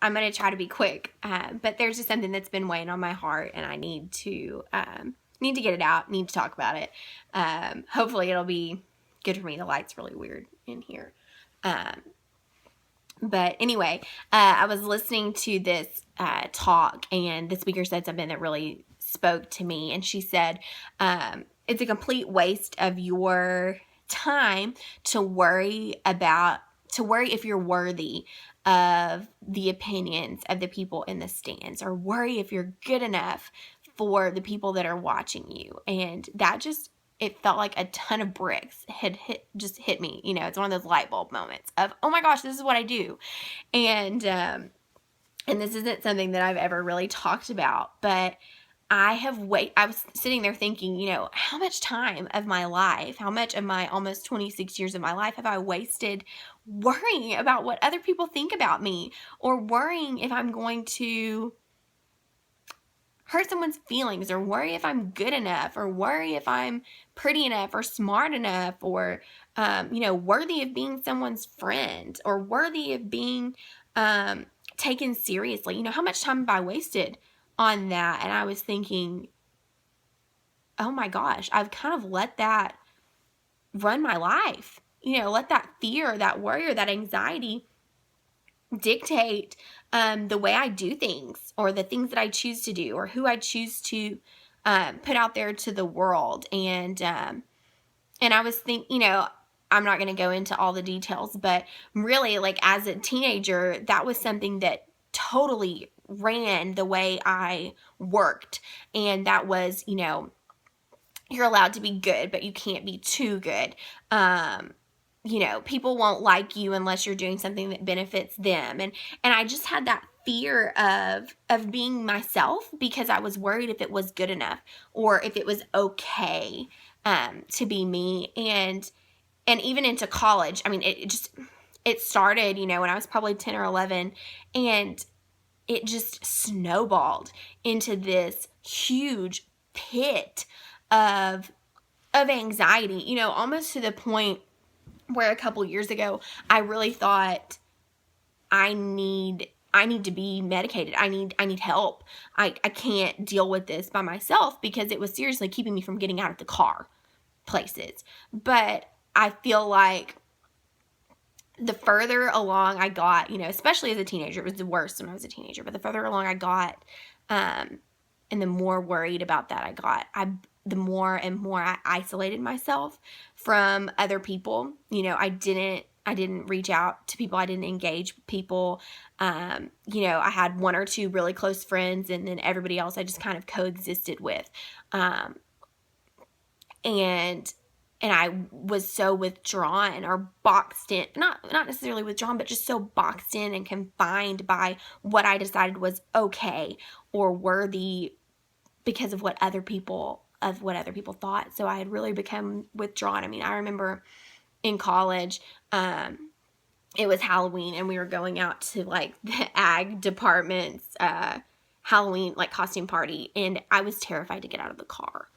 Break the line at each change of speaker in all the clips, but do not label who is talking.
I'm going to try to be quick. But there's just something that's been weighing on my heart, and I need to get it out, need to talk about it. Hopefully it'll be good for me. The light's really weird in here. But anyway, I was listening to this talk, and the speaker said something that really spoke to me. And she said, it's a complete waste of your time to worry if you're worthy of the opinions of the people in the stands, or worry if you're good enough for the people that are watching you. And that just, it felt like a ton of bricks had hit me. You know, it's one of those light bulb moments of, oh my gosh, this is what I do. And this isn't something that I've ever really talked about, but I was sitting there thinking, you know, how much time of my life, how much of my almost 26 years of my life have I wasted worrying about what other people think about me, or worrying if I'm going to hurt someone's feelings, or worry if I'm good enough, or worry if I'm pretty enough or smart enough, or, you know, worthy of being someone's friend, or worthy of being taken seriously. You know, how much time have I wasted on that? And I was thinking, oh my gosh, I've kind of let that run my life. You know, let that fear, that worry, or that anxiety dictate the way I do things, or the things that I choose to do, or who I choose to put out there to the world. And I was thinking, you know, I'm not going to go into all the details, but really, like, as a teenager, that was something that totally ran the way I worked. And that was, you know, you're allowed to be good, but you can't be too good. You know, people won't like you unless you're doing something that benefits them. And I just had that fear of being myself, because I was worried if it was good enough, or if it was okay to be me. And even into college, I mean, it started, you know, when I was probably 10 or 11, and it just snowballed into this huge pit of anxiety, you know, almost to the point where a couple years ago, I really thought I need to be medicated. I need help. I can't deal with this by myself, because it was seriously keeping me from getting out of the car places. But I feel like the further along I got, you know, especially as a teenager, it was the worst when I was a teenager, but the further along I got, and the more worried about that I got, the more and more I isolated myself from other people. You know, I didn't reach out to people. I didn't engage with people. You know, I had one or two really close friends, and then everybody else I just kind of coexisted with. And I was so withdrawn, or boxed in, not necessarily withdrawn, but just so boxed in and confined by what I decided was okay or worthy, because of what other people thought. So I had really become withdrawn. I mean, I remember in college, it was Halloween, and we were going out to, like, the ag department's Halloween, like, costume party, and I was terrified to get out of the car.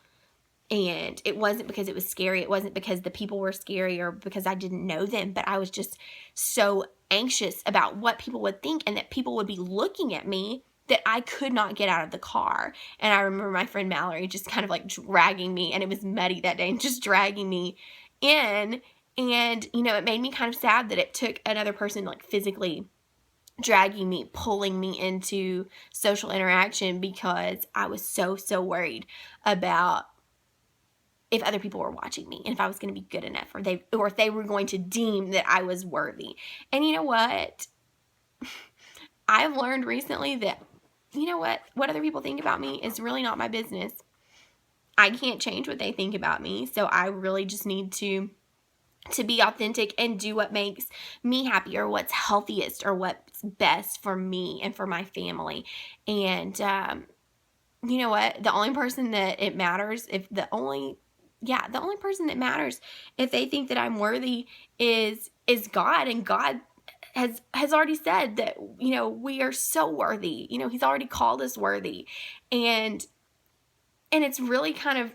And it wasn't because it was scary. It wasn't because the people were scary, or because I didn't know them, but I was just so anxious about what people would think, and that people would be looking at me, that I could not get out of the car. And I remember my friend Mallory just kind of like dragging me, and it was muddy that day, and just dragging me in. And, you know, it made me kind of sad that it took another person, like, physically dragging me, pulling me into social interaction, because I was so worried about if other people were watching me, and if I was going to be good enough, or if they were going to deem that I was worthy. And you know what? I've learned recently that, you know what other people think about me is really not my business. I can't change what they think about me, so I really just need to be authentic and do what makes me happy, or what's healthiest, or what's best for me and for my family. And you know what? The only person that it matters, the only person that matters if they think that I'm worthy is God. And God has already said that, you know, we are so worthy. You know, he's already called us worthy. And it's really kind of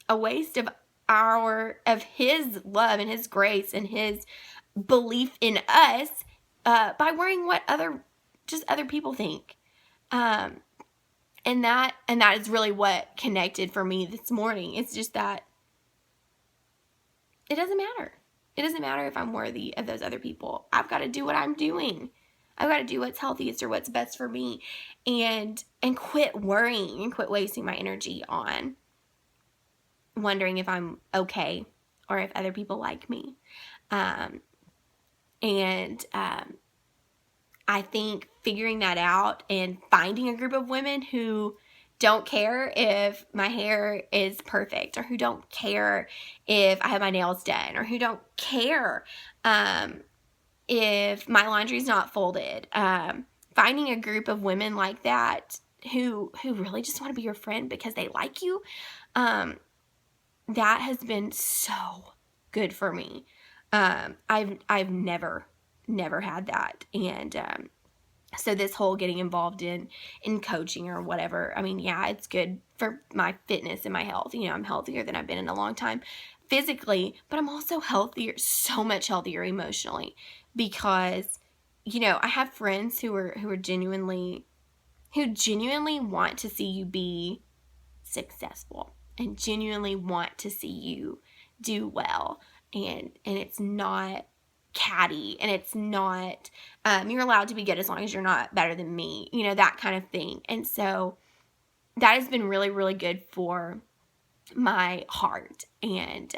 a waste of his love and his grace and his belief in us, by worrying what other people think. And that is really what connected for me this morning. It's just that it doesn't matter. It doesn't matter if I'm worthy of those other people. I've got to do what I'm doing. I've got to do what's healthiest or what's best for me, and quit worrying and quit wasting my energy on wondering if I'm okay or if other people like me. I think figuring that out and finding a group of women who don't care if my hair is perfect, or who don't care if I have my nails done, or who don't care if my laundry's not folded. Finding a group of women like that who really just want to be your friend because they like you, that has been so good for me. I've never had that. And so this whole getting involved in coaching or whatever, I mean, yeah, it's good for my fitness and my health. You know, I'm healthier than I've been in a long time physically, but I'm also healthier, so much healthier emotionally, because, you know, I have friends who genuinely want to see you be successful and genuinely want to see you do well. And it's not catty, and it's not, you're allowed to be good as long as you're not better than me, you know, that kind of thing. And so that has been really, really good for my heart. And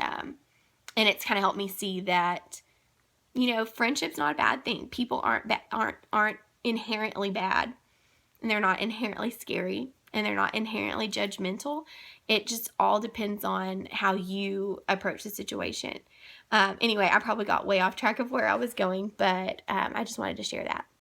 it's kind of helped me see that, you know, friendship's not a bad thing. People aren't inherently bad, and they're not inherently scary, and they're not inherently judgmental. It just all depends on how you approach the situation. Anyway, I probably got way off track of where I was going, but I just wanted to share that.